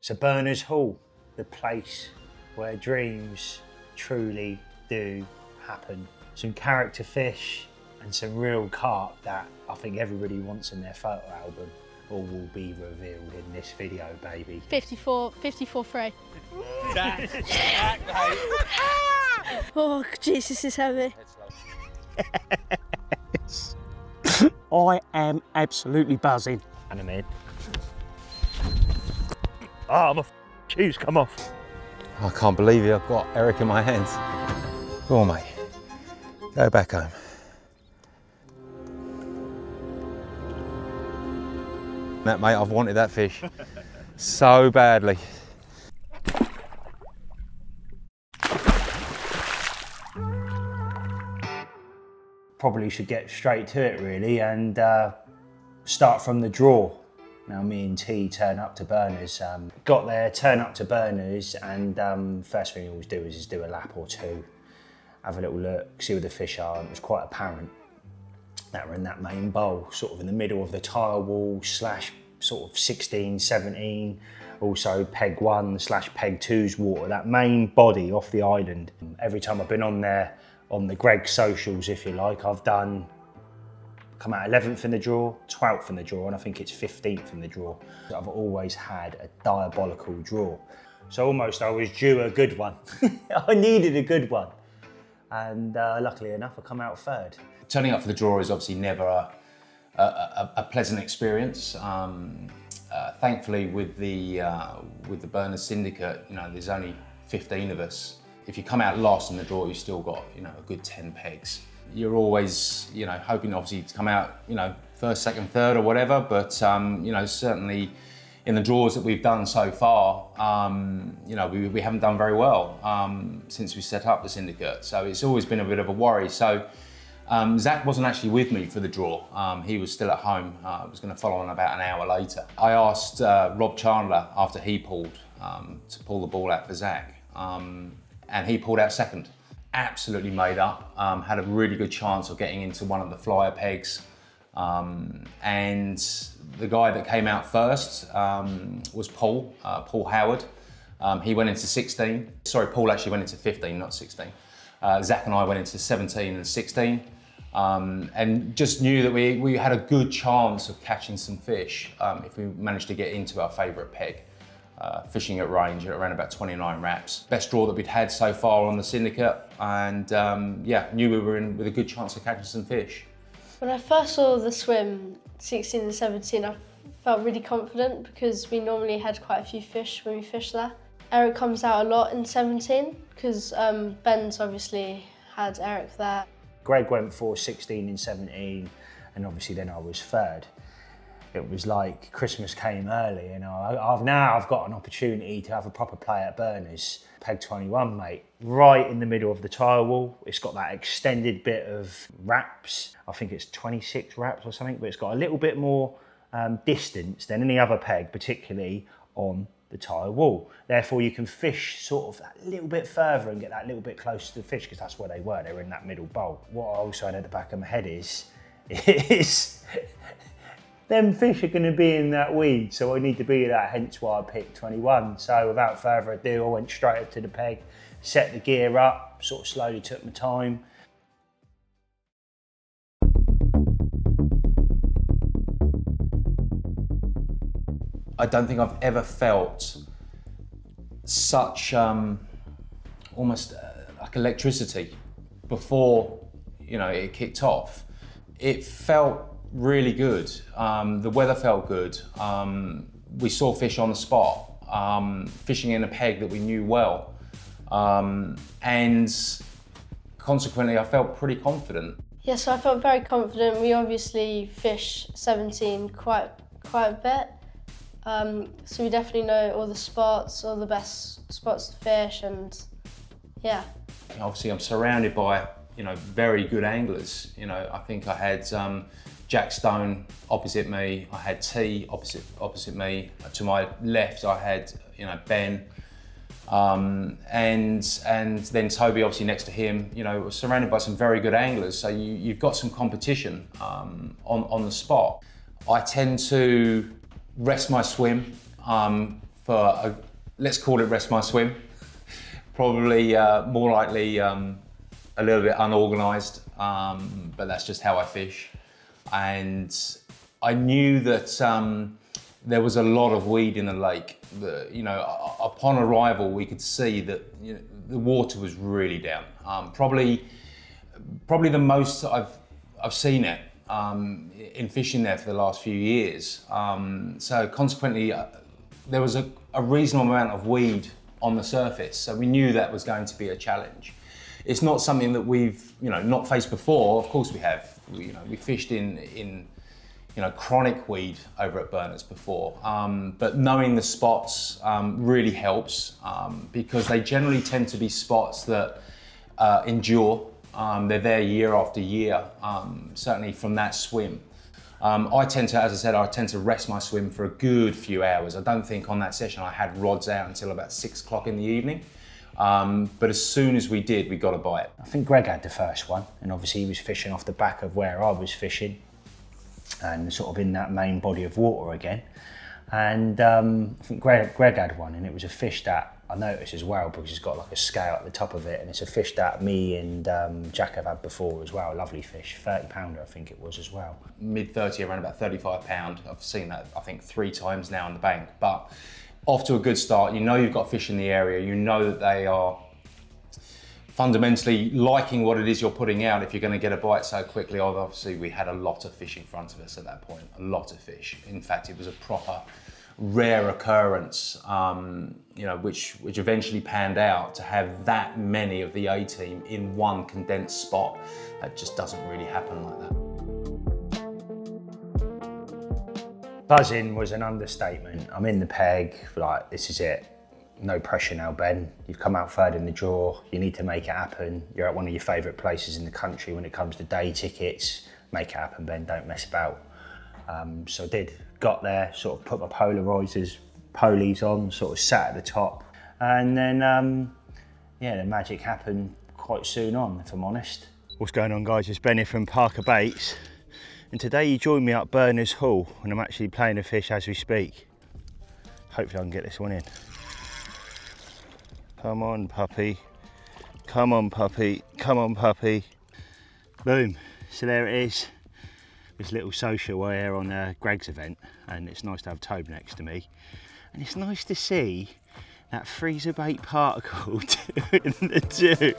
So Berners Hall, the place where dreams truly do happen. Some character fish and some real carp that I think everybody wants in their photo album. All will be revealed in this video, baby. 54 free. Oh, Jesus, this is heavy. I am absolutely buzzing. And I'm in. Oh, my shoes come off. I can't believe it, I've got Eric in my hands. Go on, mate. Go back home. That, mate, I've wanted that fish so badly. Probably should get straight to it, really, and start from the draw. Now, me and T turn up to Berners. Got there, turn up to Berners, and first thing you always do is do a lap or two, have a little look, see where the fish are. And it was quite apparent that we're in that main bowl, sort of in the middle of the tile wall slash sort of 16, 17, also peg 1 slash peg 2's water, that main body off the island. Every time I've been on there, on the Greg socials, if you like, I've come out 11th in the draw, 12th in the draw, and I think it's 15th in the draw. I've always had a diabolical draw. So almost I was due a good one. I needed a good one. And luckily enough, I come out third. Turning up for the draw is obviously never a pleasant experience. Thankfully, with the Berners Syndicate, you know, there's only 15 of us. If you come out last in the draw, you've still got, you know, a good 10 pegs. You're always, you know, hoping obviously to come out, you know, first, second, third or whatever, but, you know, certainly in the draws that we've done so far, you know, we haven't done very well since we set up the syndicate. So it's always been a bit of a worry. So Zach wasn't actually with me for the draw. He was still at home. I was going to follow on about an hour later. I asked Rob Chandler after he pulled to pull the ball out for Zach. And he pulled out second. Absolutely made up, had a really good chance of getting into one of the flyer pegs. And the guy that came out first was Paul Howard. He went into 16. Sorry, Paul actually went into 15, not 16. Zach and I went into 17 and 16. And just knew that we had a good chance of catching some fish if we managed to get into our favourite peg. Fishing at range at around about 29 wraps. Best draw that we'd had so far on the syndicate, and yeah, knew we were in with a good chance of catching some fish. When I first saw the swim, 16 and 17, I felt really confident because we normally had quite a few fish when we fished there. Eric comes out a lot in 17 because Ben's obviously had Eric there. Greg went for 16 and 17, and obviously then I was third. It was like Christmas came early, and I've got an opportunity to have a proper play at Berners. Peg 21, mate, right in the middle of the tile wall. It's got that extended bit of wraps. I think it's 26 wraps or something, but it's got a little bit more distance than any other peg, particularly on the tile wall. Therefore, you can fish sort of that little bit further and get that little bit closer to the fish, because that's where they were. They were in that middle bowl. What I also had at the back of my head is them fish are going to be in that weed, so I need to be that, hence why I picked 21. So without further ado, I went straight up to the peg, set the gear up, sort of slowly took my time. I don't think I've ever felt such almost like electricity before, you know, it kicked off. It felt really good. The weather felt good. We saw fish on the spot, fishing in a peg that we knew well. And consequently, I felt pretty confident. Yeah, so I felt very confident. We obviously fish 17 quite a bit. So we definitely know all the spots, all the best spots to fish, and yeah. Obviously, I'm surrounded by, you know, very good anglers. You know, I think I had Jack Stone opposite me, I had T opposite me. To my left, I had, you know, Ben, and then Toby obviously next to him. You know, surrounded by some very good anglers. So you've got some competition on the spot. I tend to rest my swim, for let's call it rest my swim. Probably more likely a little bit unorganised, but that's just how I fish. And I knew that there was a lot of weed in the lake. Upon arrival, we could see that the water was really down. Probably the most I've seen it in fishing there for the last few years. So consequently, there was a reasonable amount of weed on the surface. So we knew that was going to be a challenge. It's not something that we've not faced before. Of course we have. We fished in chronic weed over at Berners before, but knowing the spots really helps because they generally tend to be spots that endure. They're there year after year, certainly from that swim. I tend to rest my swim for a good few hours. I don't think on that session I had rods out until about 6 o'clock in the evening. But as soon as we did, we got a bite. I think Greg had the first one, and obviously he was fishing off the back of where I was fishing and sort of in that main body of water again. And I think Greg had one, and it was a fish that I noticed as well because it's got like a scale at the top of it, and it's a fish that me and Jack have had before as well. Lovely fish, 30 pounder I think it was as well. Mid-30, around about 35 pound. I've seen that I think 3 times now on the bank, but off to a good start. You've got fish in the area, you know that they are fundamentally liking what it is you're putting out if you're going to get a bite so quickly. Obviously we had a lot of fish in front of us at that point, a lot of fish. In fact, it was a proper rare occurrence, which eventually panned out to have that many of the A team in one condensed spot. That just doesn't really happen like that. Buzzing was an understatement. I'm in the peg, like, this is it. No pressure now, Ben. You've come out third in the draw. You need to make it happen. You're at one of your favourite places in the country when it comes to day tickets. Make it happen, Ben. Don't mess about. So I did. Got there, sort of put my Polaroids polies on, sort of sat at the top. And then, the magic happened quite soon on, if I'm honest. What's going on, guys? It's Ben here from Parker Baits. And today you join me up Berners Hall, and I'm actually playing a fish as we speak. Hopefully I can get this one in. Come on, puppy. Come on, puppy. Come on, puppy. Boom. So there it is. This little social here on Greg's event, and it's nice to have Tobe next to me. And it's nice to see that freezer bait particle doing the do.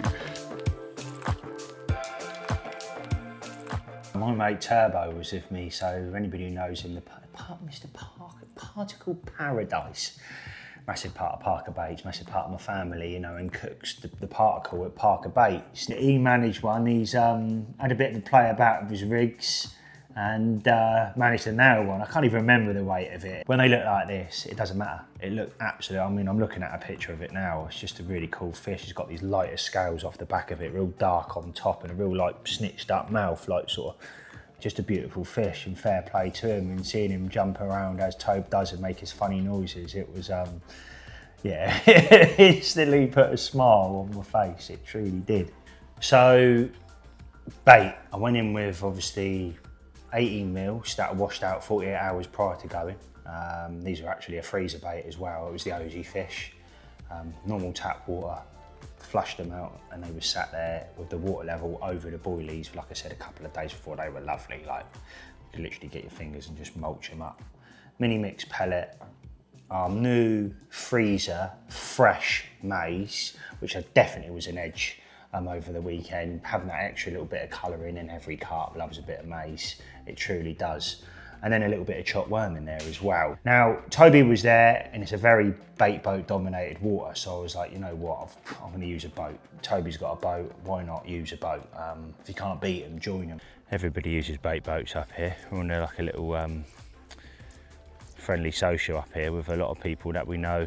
My mate Turbo was with me, so anybody who knows him, Mr. Particle Paradise. Massive part of Parker Baits, massive part of my family, and cooks the particle at Parker Baits. He managed one, he's had a bit of a play about with his rigs and managed to nail one. I can't even remember the weight of it. When they look like this, it doesn't matter. It looked absolutely, I'm looking at a picture of it now. It's just a really cool fish. It's got these lighter scales off the back of it, real dark on top and a real snitched up mouth, sort of just a beautiful fish, and fair play to him. And seeing him jump around as Tobe does and make his funny noises, it was, it instantly put a smile on my face. It truly did. So, bait, I went in with obviously 18 mils that I washed out 48 hours prior to going. These were actually a freezer bait as well. It was the OG fish, normal tap water. Flushed them out, and they were sat there with the water level over the boilies, like I said, a couple of days before. They were lovely. Like, you could literally get your fingers and just mulch them up. Mini mix pellet, our new freezer fresh maize, which definitely was an edge over the weekend. Having that extra little bit of colouring in every carp loves a bit of maize. It truly does. And then a little bit of chopped worm in there as well. Now, Toby was there, and it's a very bait boat dominated water, so I was like, you know what, I'm gonna use a boat. Toby's got a boat, why not use a boat? If you can't beat them, join them. Everybody uses bait boats up here. We're on like a little friendly social up here with a lot of people that we know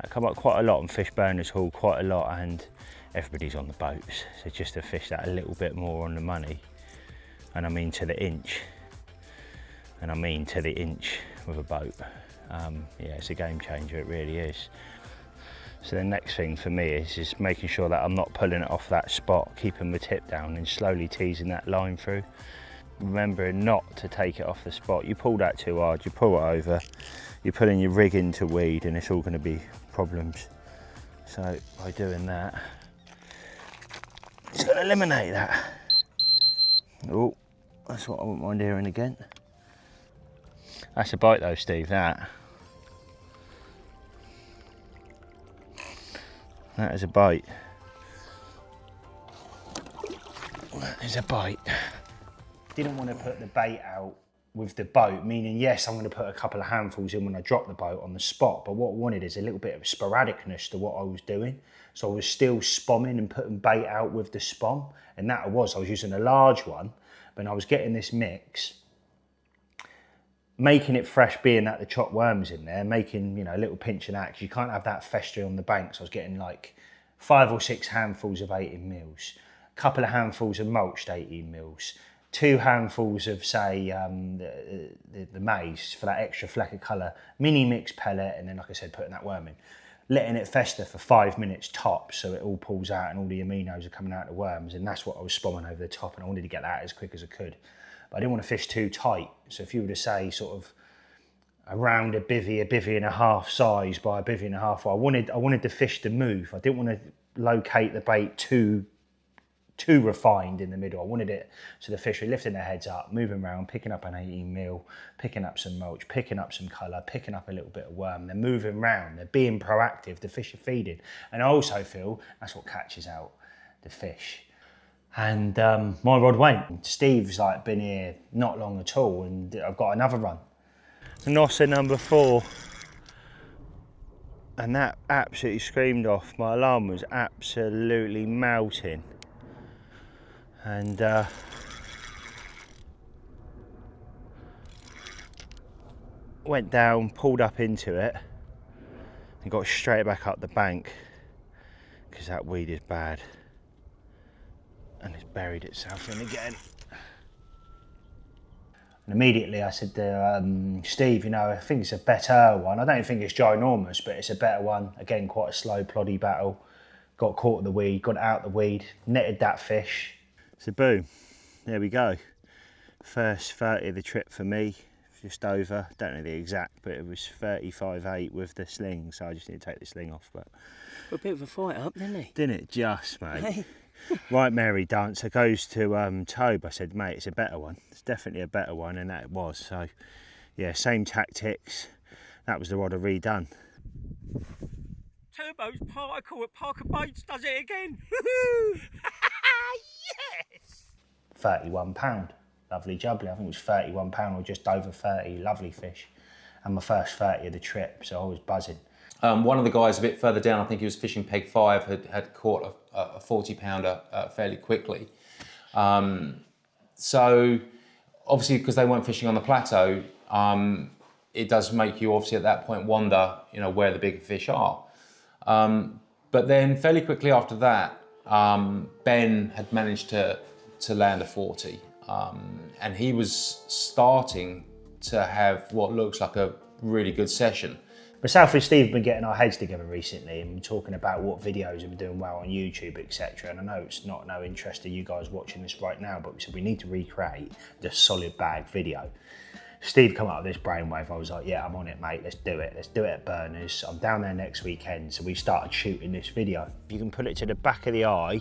that come up quite a lot and fish Berners Hall quite a lot, and everybody's on the boats. So just to fish that a little bit more on the money, and I mean to the inch. And I mean to the inch with a boat. Yeah, it's a game changer, it really is. So the next thing for me is just making sure that I'm not pulling it off that spot, keeping the tip down and slowly teasing that line through. Remembering not to take it off the spot. You pull that too hard, you pull it over, you're putting your rig into weed and it's all going to be problems. So by doing that, it's going to eliminate that. Oh, that's what I wouldn't mind hearing again. That's a bite though, Steve, that. That is a bite. That is a bite. Didn't want to put the bait out with the boat, meaning yes, I'm going to put a couple of handfuls in when I drop the boat on the spot, but what I wanted is a little bit of sporadicness to what I was doing. So I was still spomming and putting bait out with the spom, and that I was using a large one, but I was getting this mix, making it fresh, being that the chopped worms in there, making, you know, a little pinch of that, because you can't have that festering on the bank. So I was getting like 5 or 6 handfuls of 18 mils, a couple of handfuls of mulched 18 mils, 2 handfuls of, say, the maize for that extra fleck of colour, mini mix pellet, and then, like I said, putting that worm in. Letting it fester for 5 minutes tops so it all pulls out and all the aminos are coming out of the worms, and that's what I was spomming over the top, and I wanted to get that as quick as I could. But I didn't want to fish too tight, so if you were to say sort of around a bivvy and a half size by a bivvy and a half, I wanted the fish to move. I didn't want to locate the bait too refined in the middle. I wanted it so the fish were lifting their heads up, moving around, picking up an 18 mil, picking up some mulch, picking up some colour, picking up a little bit of worm. They're moving around, they're being proactive, the fish are feeding. And I also feel that's what catches out the fish. And my rod went. Steve's like been here not long at all, and I've got another run. Nossa number 4. And that absolutely screamed off. My alarm was absolutely melting. And went down, pulled up into it, and got straight back up the bank because that weed is bad, and it's buried itself in again. And immediately I said to Steve, you know, I think it's a better one. I don't think it's ginormous, but it's a better one. Again, quite a slow, ploddy battle. Got caught in the weed, got it out the weed, netted that fish. So boom, there we go. First 30 of the trip for me, just over. Don't know the exact, but it was 35.8 with the sling, so I just need to take the sling off. But a bit of a fight up, didn't he? Didn't it just, mate? Hey. Right, Mary Dancer goes to Tobe. I said, mate, it's a better one. It's definitely a better one, and that it was. So, yeah, same tactics. That was the rod I redone. Turbo's particle at Parker Baits does it again. Yes! £31. Lovely jubbly. I think it was £31 or just over 30. Lovely fish. And my first 30 of the trip, so I was buzzing. One of the guys a bit further down, I think he was fishing peg 5, had caught a 40-pounder fairly quickly. So obviously, because they weren't fishing on the plateau, it does make you obviously at that point wonder, you know, where the bigger fish are. But then fairly quickly after that, Ben had managed to land a 40, and he was starting to have what looks like a really good session. Myself and Steve have been getting our heads together recently and talking about what videos have been doing well on YouTube, etc. And I know it's not no interest to you guys watching this right now, but we said we need to recreate the solid bag video. Steve come up with this brainwave. I was like, yeah, I'm on it, mate. Let's do it. Let's do it at Berners. I'm down there next weekend. So we started shooting this video. If you can put it to the back of the eye,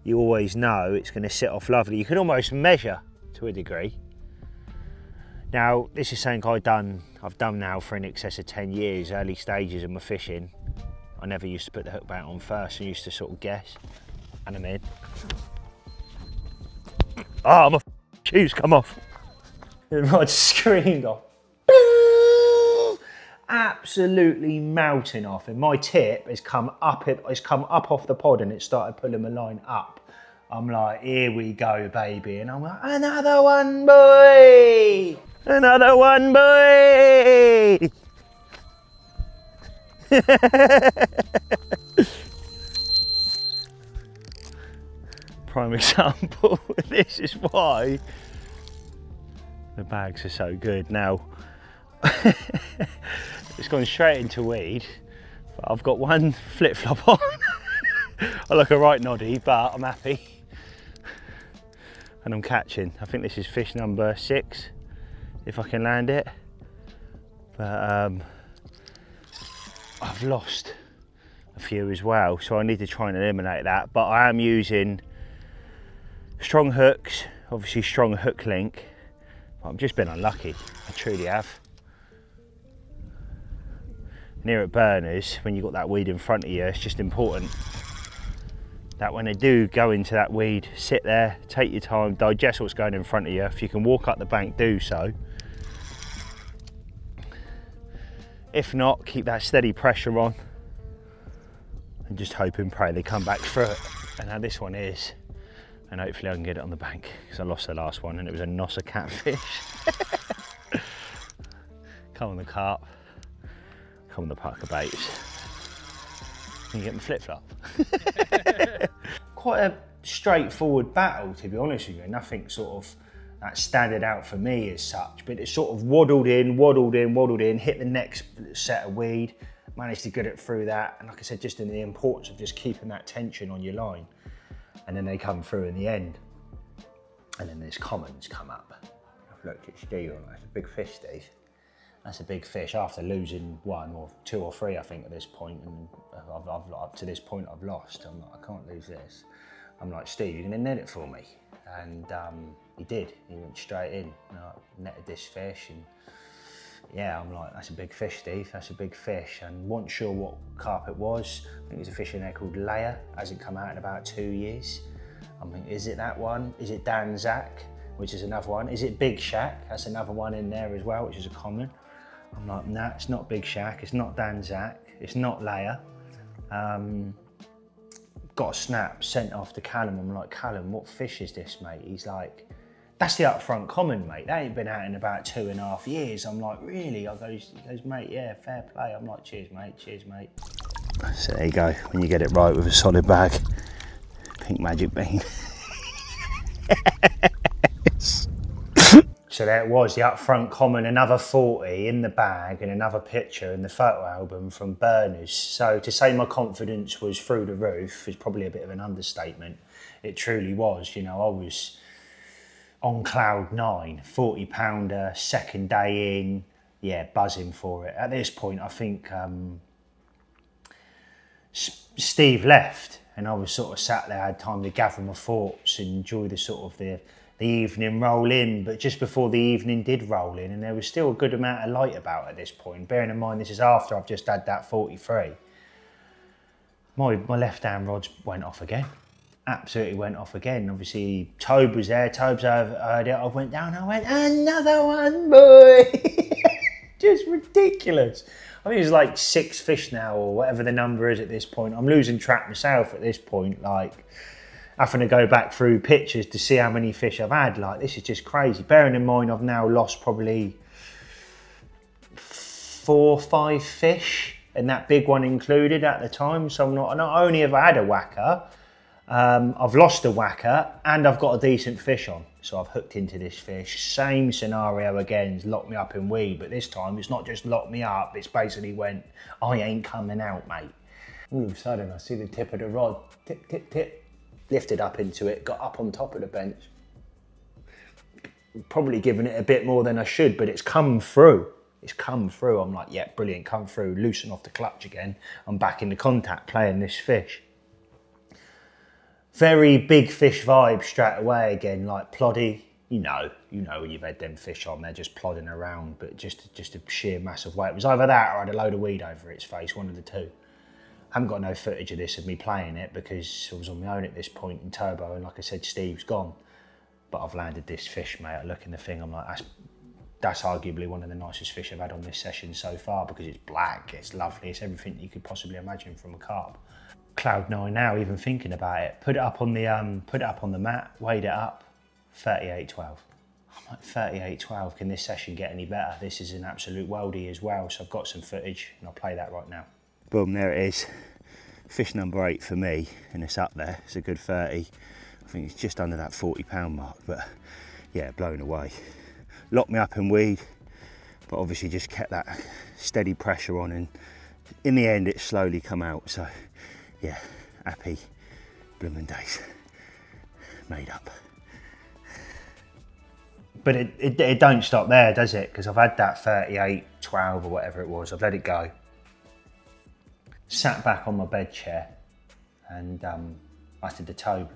you always know it's going to sit off lovely. You can almost measure to a degree. Now, this is something I've done now for in excess of 10 years, early stages of my fishing. I never used to put the hook bait on first. I used to sort of guess, and I'm in. Oh, my shoes come off. The rod screamed off. Absolutely melting off, and my tip has come up off the pod and it started pulling my line up. I'm like, here we go, baby. And I'm like, another one, boy! Another one, boy! Prime example, this is why the bags are so good. Now, it's gone straight into weed, but I've got one flip-flop on. I look a right noddy, but I'm happy. And I'm catching. I think this is fish number 6, if I can land it. But I've lost a few as well, so I need to try and eliminate that. But I am using strong hooks, obviously strong hook link. I've just been unlucky, I truly have. And here at Berners, when you've got that weed in front of you, it's just important that when they do go into that weed, sit there, take your time, digest what's going in front of you. If you can walk up the bank, do so. If not, keep that steady pressure on and just hope and pray they come back through it. And now this one is, and hopefully I can get it on the bank, because I lost the last one and it was a Nosser catfish. Come on the carp, come on the Parker baits. You get my flip-flop. Quite a straightforward battle, to be honest with you. Nothing sort of that standard out for me as such, but it sort of waddled in, hit the next set of weed, managed to get it through that. And like I said, just in the importance of just keeping that tension on your line. And then they come through in the end. And then there's commons come up. I've looked at Steve, that's a big fish, Steve. That's a big fish after losing 1 or 2 or 3, I think, at this point. And I've up to this point, I've lost. I'm like, I can't lose this. I'm like, Steve, you're gonna net it for me? And he did. He went straight in. And I netted this fish, and yeah, I'm like, that's a big fish, Steve. That's a big fish. And wasn't sure what carp it was. I think there's a fish in there called Leia. Hasn't come out in about 2 years. I mean, is it that one? Is it Dan Zach, which is another one? Is it Big Shack? That's another one in there as well, which is a common. I'm like, nah, it's not Big Shack, it's not Dan Zach, it's not Leia. Got a snap, sent off to Callum. I'm like, Callum, what fish is this, mate? He's like, that's the up front common, mate. That ain't been out in about 2.5 years. I'm like, really? He goes, mate, yeah, fair play. I'm like, cheers, mate. So there you go, when you get it right with a solid bag. Pink Magic Bean. So there it was, the up front common, another 40 in the bag and another picture in the photo album from Berners. So to say my confidence was through the roof is probably a bit of an understatement. It truly was, you know, I was on cloud 9, 40 pounder, second day in, yeah, buzzing for it. At this point, I think Steve left and I was sort of sat there, I had time to gather my thoughts and enjoy the sort of the evening roll in, but just before the evening did roll in, and there was still a good amount of light about at this point, bearing in mind this is after I've just had that 43. My left hand rods went off again. Absolutely went off again. Obviously, Tobe was there. Tobe's heard it. I went down. I went, another one, boy. Just ridiculous. I think it's like 6 fish now, or whatever the number is at this point. I'm losing track myself at this point. Like, having to go back through pictures to see how many fish I've had. Like, this is just crazy. Bearing in mind, I've now lost probably 4 or 5 fish, and that big one included at the time. So not only have I had a whacker, I've lost a whacker and I've got a decent fish on. So I've hooked into this fish. Same scenario again, it's locked me up in weed, but this time it's not just locked me up, it's basically went, I ain't coming out, mate. All of a sudden I see the tip of the rod, tip, tip, tip, lifted up into it, got up on top of the bench. Probably given it a bit more than I should, but it's come through. It's come through. I'm like, yeah, brilliant, come through, loosen off the clutch again. I'm back into contact playing this fish. Very big fish vibe straight away again, like ploddy. You know when you've had them fish on, they're just plodding around, but just a sheer massive weight. It was either that or I had a load of weed over its face, one of the two. I haven't got no footage of this of me playing it because I was on my own at this point in Turbo, and like I said, Steve's gone. But I've landed this fish, mate. I look in the thing, I'm like, that's arguably one of the nicest fish I've had on this session so far because it's black, it's lovely, it's everything you could possibly imagine from a carp. Cloud 9 now, even thinking about it. Put it up on the mat, weighed it up, 38.12. I'm like, 38.12, can this session get any better? This is an absolute worldie as well, so I've got some footage and I'll play that right now. Boom, there it is. Fish number 8 for me, and it's up there. It's a good 30. I think it's just under that 40 pound mark, but yeah, blown away. Locked me up in weed, but obviously just kept that steady pressure on, and in the end it slowly come out, so yeah, happy blooming days. Made up. But it don't stop there, does it? Because I've had that 38-12 or whatever it was. I've let it go. Sat back on my bed chair and I did the toe.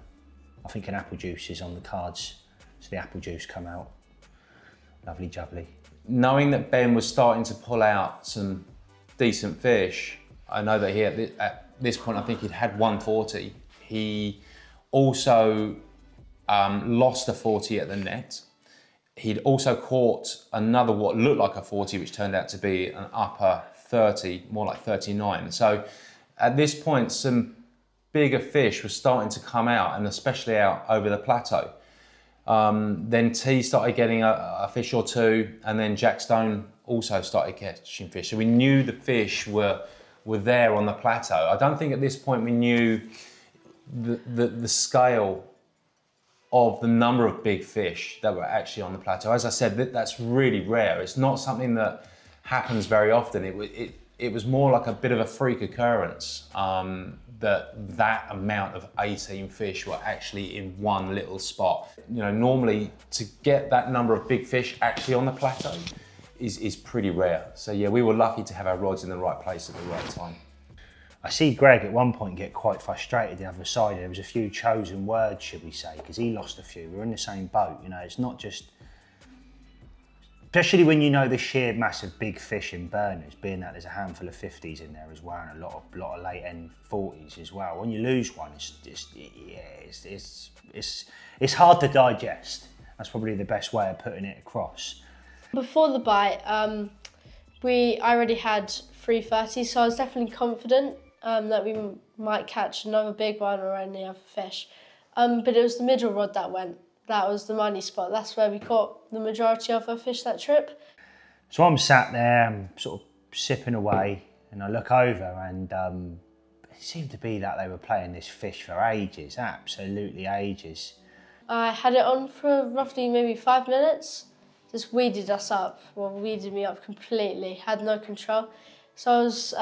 I think an apple juice is on the cards. So the apple juice come out. Lovely jubbly. Knowing that Ben was starting to pull out some decent fish, I know that at this point, I think he'd had 140. He also lost a 40 at the net. He'd also caught another what looked like a 40, which turned out to be an upper 30, more like 39. So at this point, some bigger fish were starting to come out, and especially out over the plateau. Then T started getting a fish or two, and then Jack Stone also started catching fish. So we knew the fish were there on the plateau. I don't think at this point we knew the scale of the number of big fish that were actually on the plateau. As I said, that's really rare. It's not something that happens very often. It was more like a bit of a freak occurrence that amount of 18 fish were actually in one little spot. You know, normally to get that number of big fish actually on the plateau is pretty rare. So yeah, we were lucky to have our rods in the right place at the right time. I see Greg at one point get quite frustrated the other side. There was a few chosen words, should we say, because he lost a few. We were in the same boat, you know. It's not just, especially when you know the sheer massive big fish in Berners, being that there's a handful of 50s in there as well, and a lot of late end 40s as well. When you lose one, it's hard to digest. That's probably the best way of putting it across. Before the bite, I already had 330, so I was definitely confident that we might catch another big one or any other fish. But it was the middle rod that went. That was the money spot. That's where we caught the majority of our fish that trip. So I'm sat there, I'm sort of sipping away, and I look over, and it seemed to be that they were playing this fish for ages, absolutely ages. I had it on for roughly maybe 5 minutes. Just weeded us up, well, weeded me up completely, had no control. So I was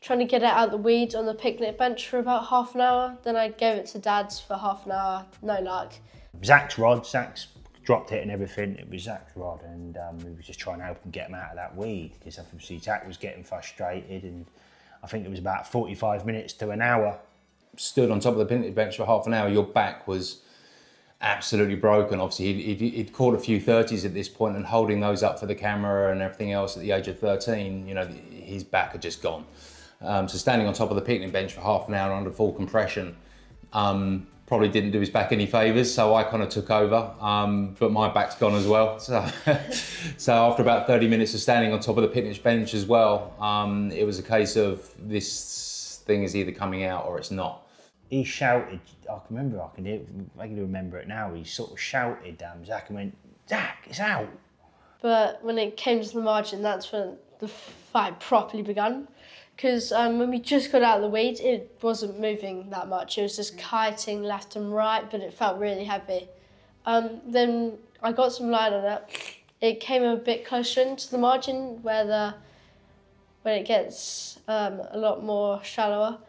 trying to get it out of the weed on the picnic bench for about half an hour. Then I gave it to Dad's for half an hour, no luck. Zach's rod, Zach's dropped it and everything. It was Zach's rod, and we were just trying to help him get him out of that weed, because obviously Zach was getting frustrated, and I think it was about 45 minutes to an hour. Stood on top of the picnic bench for half an hour, your back was absolutely broken. Obviously, he'd caught a few 30s at this point, and holding those up for the camera and everything else at the age of 13, you know, his back had just gone. So standing on top of the picnic bench for half an hour under full compression probably didn't do his back any favours, so I kind of took over, but my back's gone as well. So, so after about 30 minutes of standing on top of the picnic bench as well, it was a case of this thing is either coming out or it's not. He shouted, I can remember it now, he sort of shouted Zach and went, "Zach, it's out." But when it came to the margin, that's when the fight properly began. Because when we just got out of the weed, it wasn't moving that much. It was just kiting left and right, but it felt really heavy. Then I got some line on it. It came a bit closer into the margin when it gets a lot more shallower.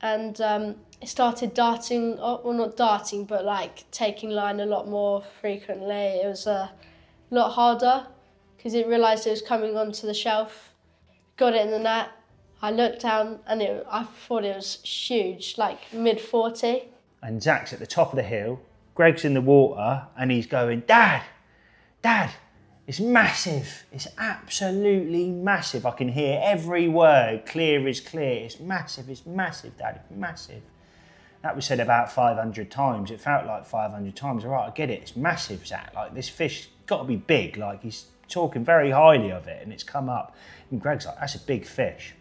And it started darting, well, not darting, but like taking line a lot more frequently. It was a lot harder because it realised it was coming onto the shelf. Got it in the net. I looked down and I thought it was huge, like mid-40. And Zach's at the top of the hill, Greg's in the water, and he's going, "Dad, Dad, it's massive. It's absolutely massive. I can hear every word, clear as clear. It's massive, Dad, it's massive." That was said about 500 times. It felt like 500 times. All right, I get it, it's massive, Zach. Like, this fish got to be big. Like, he's talking very highly of it, and it's come up. And Greg's like, "That's a big fish."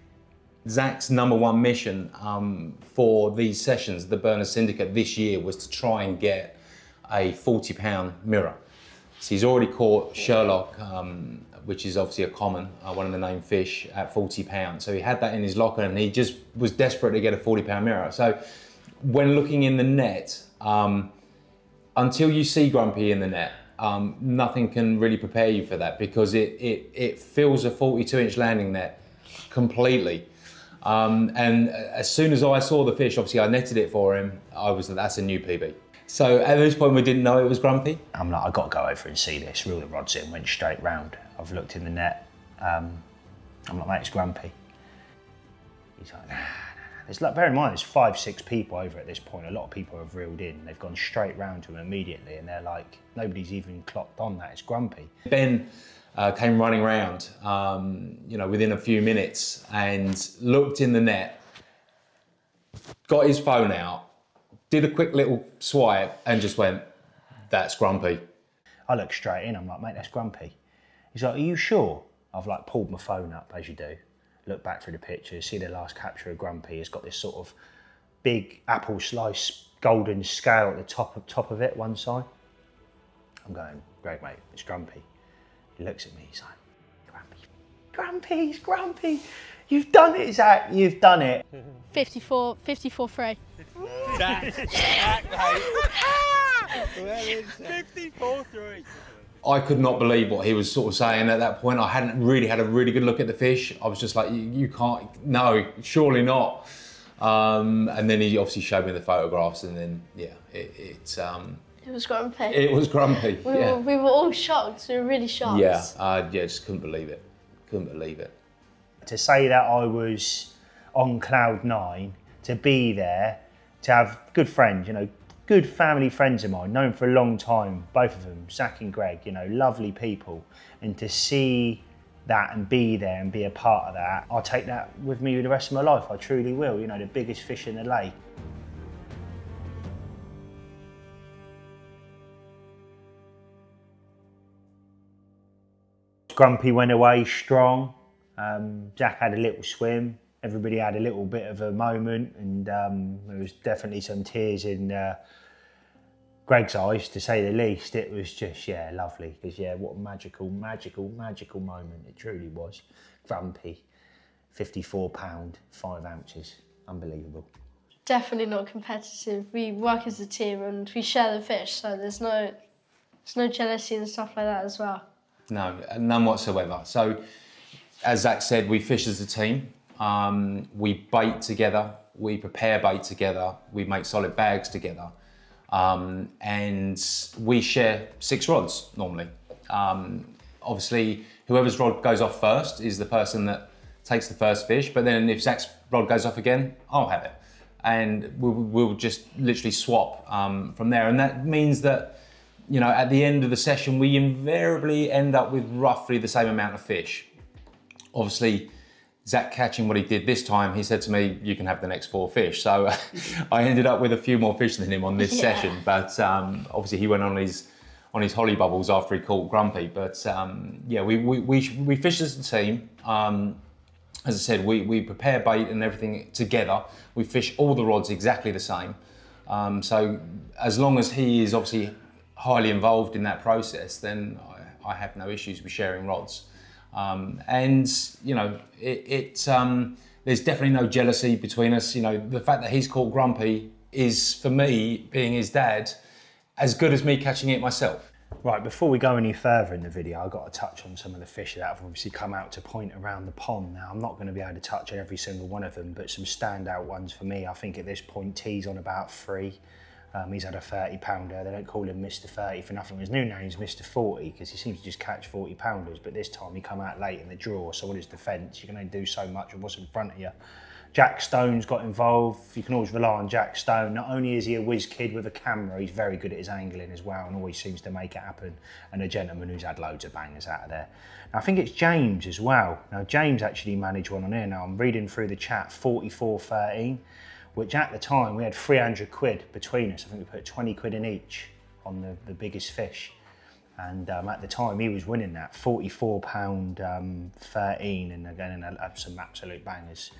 Zach's #1 mission for these sessions, the Berners Syndicate this year, was to try and get a 40-pound mirror. So he's already caught Sherlock, which is obviously a common, one of the named fish, at 40 pounds. So he had that in his locker, and he just was desperate to get a 40-pound mirror. So when looking in the net, until you see Grumpy in the net, nothing can really prepare you for that, because it fills a 42-inch landing net completely. And as soon as I saw the fish, obviously I netted it for him, I was like, that's a new PB. So at this point we didn't know it was grumpy? I'm like, I've got to go over and see this. Reel the rods in, went straight round. I've looked in the net. I'm like, mate, it's grumpy. He's like, nah. There's like, bear in mind, there's 5, 6 people over at this point. A lot of people have reeled in. They've gone straight round to him immediately, and they're like, nobody's even clocked on that it's grumpy. Ben came running round, you know, within a few minutes and looked in the net, got his phone out, did a quick little swipe and just went, that's grumpy. I look straight in, I'm like, mate, that's grumpy. He's like, are you sure? I've like pulled my phone up, as you do, look back through the pictures, see the last capture of grumpy. It's got this sort of big apple slice golden scale at the top of it, one side. I'm going, great mate, it's grumpy. He looks at me, he's like, grumpy, it's grumpy. You've done it, Zach, you've done it. 54 free. Zach, mate. Where is it? 54-3. I could not believe what he was sort of saying at that point. I hadn't really had a really good look at the fish. I was just like, you can't, no, surely not. And then he obviously showed me the photographs, and then, yeah, it was grumpy. It was grumpy, yeah. We were all shocked, we were really shocked. Yeah, just couldn't believe it. Couldn't believe it. To say that I was on cloud 9, to be there, to have good friends, you know, good family friends of mine, known for a long time, both of them, Zach and Greg, you know, lovely people. And to see that and be there and be a part of that, I'll take that with me the rest of my life, I truly will, you know, the biggest fish in the lake. Grumpy went away strong. Jack had a little swim. Everybody had a little bit of a moment, and there was definitely some tears in Greg's eyes, to say the least. It was just, yeah, lovely. Because, yeah, what a magical, magical, magical moment it truly was. Grumpy, 54 pound, 5 ounces. Unbelievable. Definitely not competitive. We work as a team and we share the fish, so there's no jealousy and stuff like that as well. No, none whatsoever. So, as Zach said, we fish as a team. We bait together, we prepare bait together, we make solid bags together, and we share 6 rods normally. Obviously, whoever's rod goes off first is the person that takes the first fish, but then if Zach's rod goes off again, I'll have it. And we'll just literally swap from there. And that means that, you know, at the end of the session, we invariably end up with roughly the same amount of fish. Obviously, Zach catching what he did this time, he said to me, you can have the next 4 fish. So I ended up with a few more fish than him on this session. But obviously he went on his holly bubbles after he caught grumpy. But yeah, we fish as a team. As I said, we prepare bait and everything together. We fish all the rods exactly the same. So as long as he is obviously highly involved in that process, then I have no issues with sharing rods. And you know, there's definitely no jealousy between us. You know, the fact that he's caught grumpy is, for me, being his dad, as good as me catching it myself. Right, before we go any further in the video, I've got to touch on some of the fish that have obviously come out to point around the pond. Now, I'm not going to be able to touch on every single one of them, but some standout ones for me. I think at this point, T's on about 3. He's had a 30 pounder. They don't call him Mr. 30 for nothing. His new name's Mr. 40 because he seems to just catch 40 pounders, but this time he come out late in the draw, so on his defence, you can only do so much with what's in front of you. Jack Stone's got involved. You can always rely on Jack Stone. Not only is he a whiz kid with a camera, he's very good at his angling as well and always seems to make it happen. And a gentleman who's had loads of bangers out of there. Now, I think it's James as well. Now, James actually managed one on here. Now, I'm reading through the chat, 44.13, which at the time we had 300 quid between us. I think we put 20 quid in each on the biggest fish. And at the time he was winning that, 44 pound 13, and again, some absolute bangers.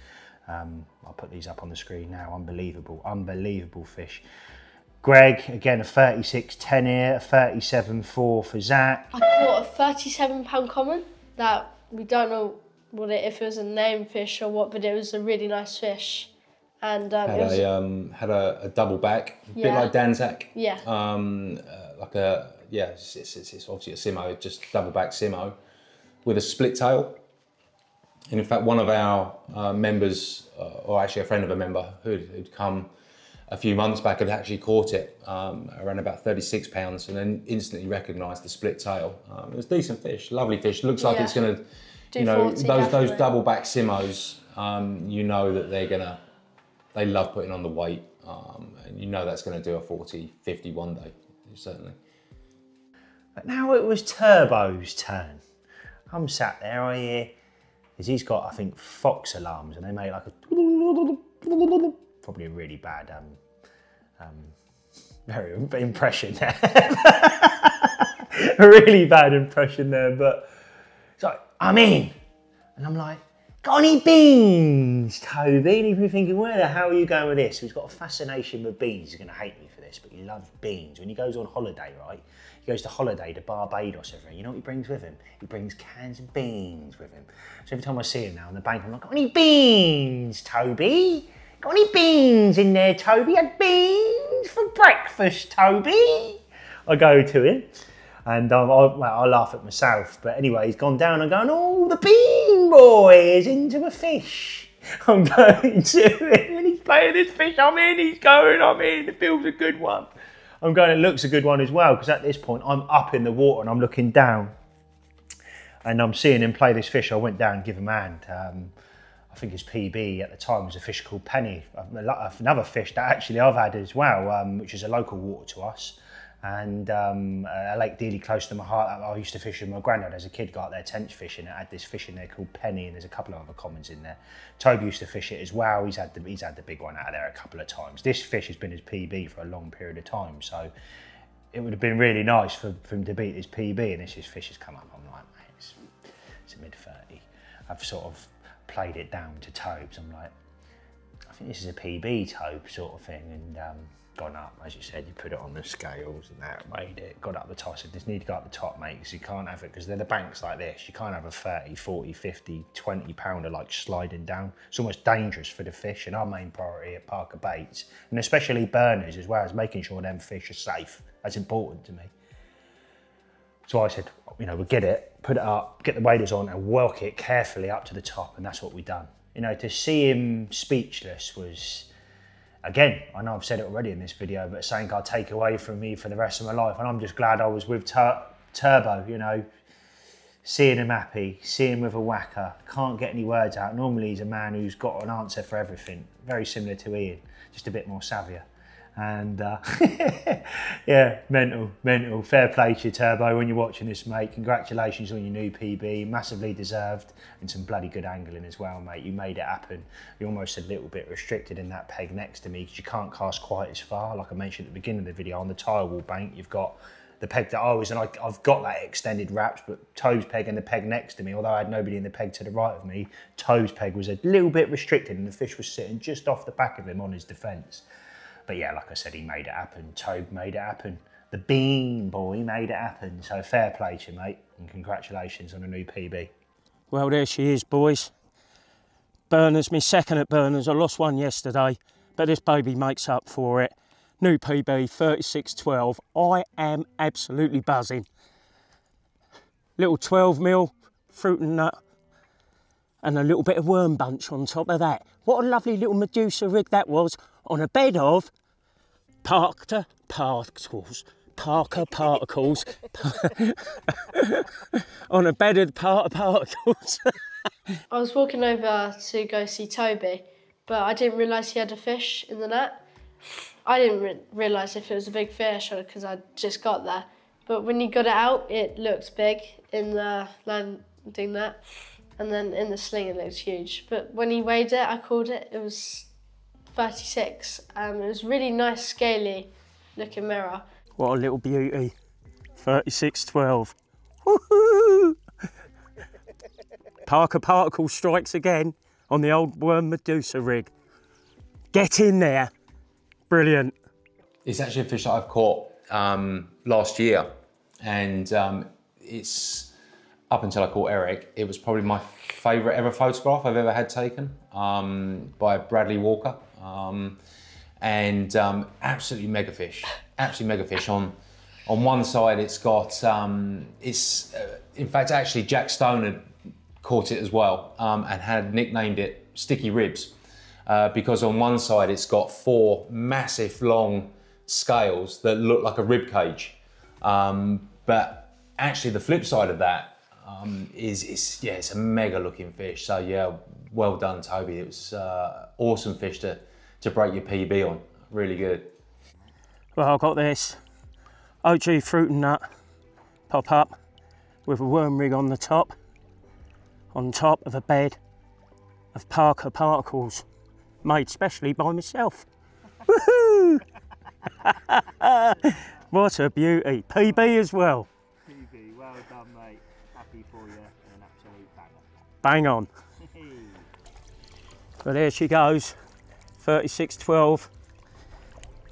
I'll put these up on the screen now. Unbelievable, unbelievable fish. Greg, again, a 36.10 here, a 37.4 for Zach. I caught a 37 pound common that we don't know if it was a name fish or what, but it was a really nice fish. And had a double back, a bit like Danzak. Yeah. Like a, yeah, it's obviously a Simo, just double back Simo with a split tail. And in fact, one of our members, or actually a friend of a member who'd come a few months back had actually caught it around about 36 pounds and then instantly recognised the split tail. It was decent fish, lovely fish. Looks like it's going to, you know, 40, those double back simmos, you know that they love putting on the weight, and you know that's going to do a 40, 50 one day, certainly. But now it was Turbo's turn. I'm sat there, I hear, because he's got, I think, Fox alarms, and they make like a, probably a really bad very impression there. A really bad impression there, but it's like, I'm in. And I'm like, got any beans, Toby? And he'd be thinking, where the hell are you going with this? He's got a fascination with beans. He's going to hate me for this, but he loves beans. When he goes on holiday, right? He goes to holiday to Barbados every year. You know what he brings with him? He brings cans of beans with him. So every time I see him now on the bank, I'm like, got any beans, Toby? Got any beans in there, Toby? Had beans for breakfast, Toby? I go to him. And I laugh at myself. But anyway, he's gone down and going, oh, the bean boy is into a fish. I'm going to him and he's playing this fish. I'm in, he's going, I'm in. It feels a good one. I'm going, it looks a good one as well, because at this point, I'm up in the water and I'm looking down. And I'm seeing him play this fish. I went down and give him a hand. I think his PB at the time was a fish called Penny. Another fish that actually I've had as well, which is a local water to us. And a lake dearly close to my heart. I used to fish with my granddad as a kid, got there tench fishing. It had this fish in there called Penny, and there's a couple of other commons in there. Toby used to fish it as well. He's had the big one out of there a couple of times. This fish has been his PB for a long period of time, so it would have been really nice for him to beat his PB, and this fish has come up. I'm like, mate, it's a mid-30. I've sort of played it down to Tobes. I'm like, I think this is a PB, Tobe, sort of thing, and gone up, as you said, you put it on the scales and that weighed it, got up the top. I said, this need to go up the top, mate, because you can't have it, because they're the banks like this, you can't have a 30, 40, 50, 20 pounder like sliding down. It's almost dangerous for the fish, and our main priority at Parker Baits, and especially burners as well, as making sure them fish are safe. That's important to me. So I said, you know, we'll get it, put it up, get the waders on and work it carefully up to the top, and that's what we've done. You know, to see him speechless was, again, I know I've said it already in this video, but something I'll take away from me for the rest of my life. And I'm just glad I was with Turbo, you know, seeing him happy, seeing him with a whacker. Can't get any words out. Normally he's a man who's got an answer for everything. Very similar to Ian, just a bit more savvier. And yeah, mental. Fair play to you, Turbo, when you're watching this, mate. Congratulations on your new PB, massively deserved, and some bloody good angling as well, mate. You made it happen. You're almost a little bit restricted in that peg next to me because you can't cast quite as far. Like I mentioned at the beginning of the video, on the tile wall bank, you've got the peg that I was, and I've got that extended wraps, but Tobe's peg and the peg next to me, although I had nobody in the peg to the right of me, Tobe's peg was a little bit restricted and the fish was sitting just off the back of him on his defence. But yeah, like I said, he made it happen. Tobe made it happen. The bean boy made it happen. So fair play to you, mate, and congratulations on a new PB. Well, there she is, boys. Burners, me second at Burners. I lost one yesterday, but this baby makes up for it. New PB, 36.12. I am absolutely buzzing. Little 12mm fruit and nut, and a little bit of worm bunch on top of that. What a lovely little Medusa rig that was, on a bed of Parker particles. On a bed of particles. I was walking over to go see Toby, but I didn't realise he had a fish in the net. I didn't realise if it was a big fish or because I just got there. But when he got it out, it looked big in the landing net, and then in the sling it looked huge. But when he weighed it, I called it, it was 36. It was really nice, scaly looking mirror. What a little beauty. 36.12. Woohoo! Parker Particle strikes again on the old worm Medusa rig. Get in there. Brilliant. It's actually a fish that I've caught last year, and it's, up until I caught Eric, it was probably my favourite ever photograph I've ever had taken by Bradley Walker. Absolutely mega fish. On one side, it's got, in fact, actually Jack Stone had caught it as well, and had nicknamed it Sticky Ribs. because on one side it's got 4 massive long scales that look like a rib cage. But actually the flip side of that it's a mega looking fish. So yeah, well done, Toby. It was awesome fish to break your PB on. Really good. Well, I've got this OG fruit and nut pop up with a worm rig on top of a bed of Parker Particles, made specially by myself. Woohoo! What a beauty. PB as well. PB, well done, mate. Happy for you. An absolute banger. Bang on. Well, there she goes, 3612.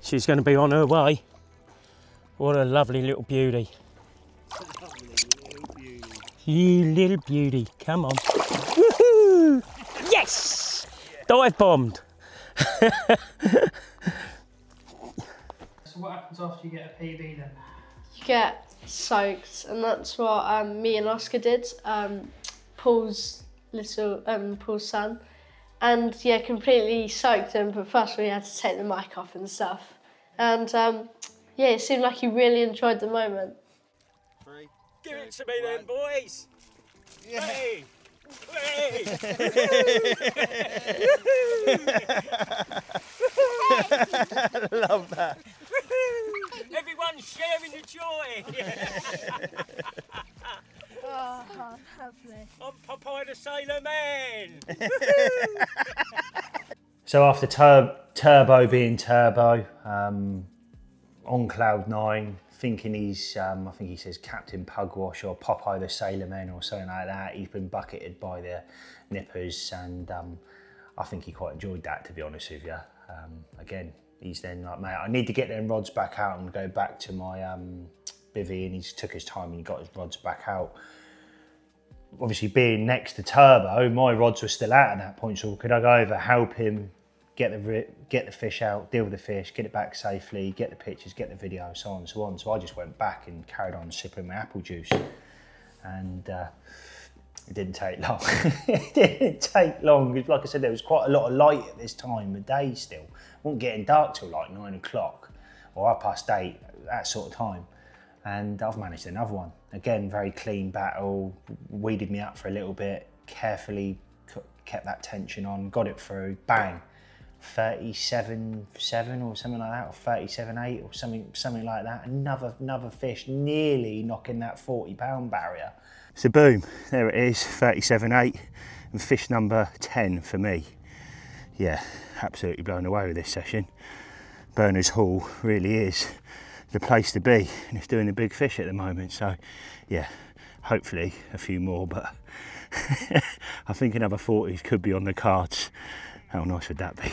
She's going to be on her way. What a lovely little beauty. Lovely little beauty. You little beauty, come on. Woohoo! Yes! Dive bombed. So what happens after you get a PB then? You get soaked, and that's what me and Oscar did. Paul's son, and yeah, completely soaked him. But first we had to take the mic off and stuff, and yeah, it seemed like he really enjoyed the moment. 3, Give it to me then, boys. Yeah. Hey! Hey! Love that. Everyone's sharing the joy. Oh, lovely. I'm Popeye the Sailor Man. So after Turbo being Turbo, on cloud 9, thinking he's, I think he says Captain Pugwash or Popeye the Sailor Man or something like that. He's been bucketed by the nippers, and I think he quite enjoyed that, to be honest with you. Again, he's then like, mate, I need to get them rods back out and go back to my bivvy, and he's took his time and he got his rods back out. Obviously being next to Turbo, my rods were still out at that point, so could I go over, help him, get the fish out, deal with the fish, get it back safely, get the pictures, get the video, so on and so on. So I just went back and carried on sipping my apple juice, and it didn't take long. It didn't take long. Like I said, there was quite a lot of light at this time of day still. It wasn't getting dark till like 9 o'clock or 8:30, that sort of time. And I've managed another one. Again, very clean battle, weeded me up for a little bit, carefully kept that tension on, got it through, bang. 37.7 or something like that, or 37.8 or something like that. Another fish nearly knocking that 40-pound barrier. So boom, there it is, 37.8, and fish number 10 for me. Yeah, absolutely blown away with this session. Berners Hall really is the place to be, and it's doing a big fish at the moment. So yeah, hopefully a few more, but I think another 40s could be on the cards. How nice would that be?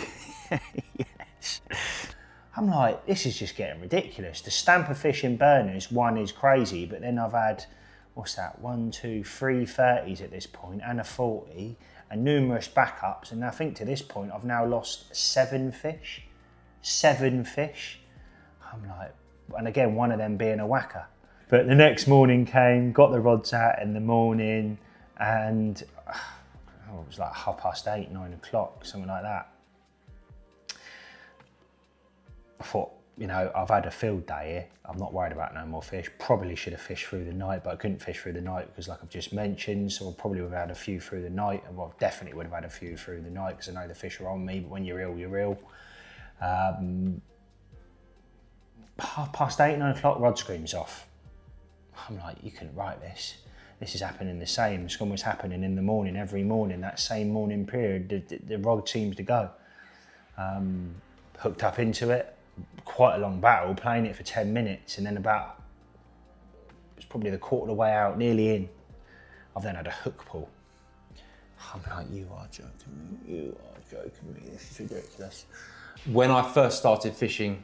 Yes. I'm like, this is just getting ridiculous. The stamp of fish in Berners, one is crazy, but then I've had, what's that, 1, 2, 3 30s at this point, and a 40, and numerous backups, and I think to this point I've now lost 7 fish. 7 fish. I'm like, and again, one of them being a whacker. But the next morning came, got the rods out in the morning, and it was like 8:30, 9 o'clock, something like that. I thought, you know, I've had a field day here. I'm not worried about no more fish. Probably should have fished through the night, but I couldn't fish through the night because, like I've just mentioned, so I probably would have had a few through the night, and well, definitely would have had a few through the night because I know the fish are on me, but when you're ill, you're ill. 8:30, 9 o'clock, rod screams off. I'm like, you couldn't write this. This is happening the same. It's almost happening in the morning, every morning, that same morning period, the rod seems to go. Hooked up into it, quite a long battle, playing it for 10 minutes, and then about, it's probably the quarter of the way out, nearly in, I've then had a hook pull. I'm like, you are joking me, you are joking me, this is ridiculous. When I first started fishing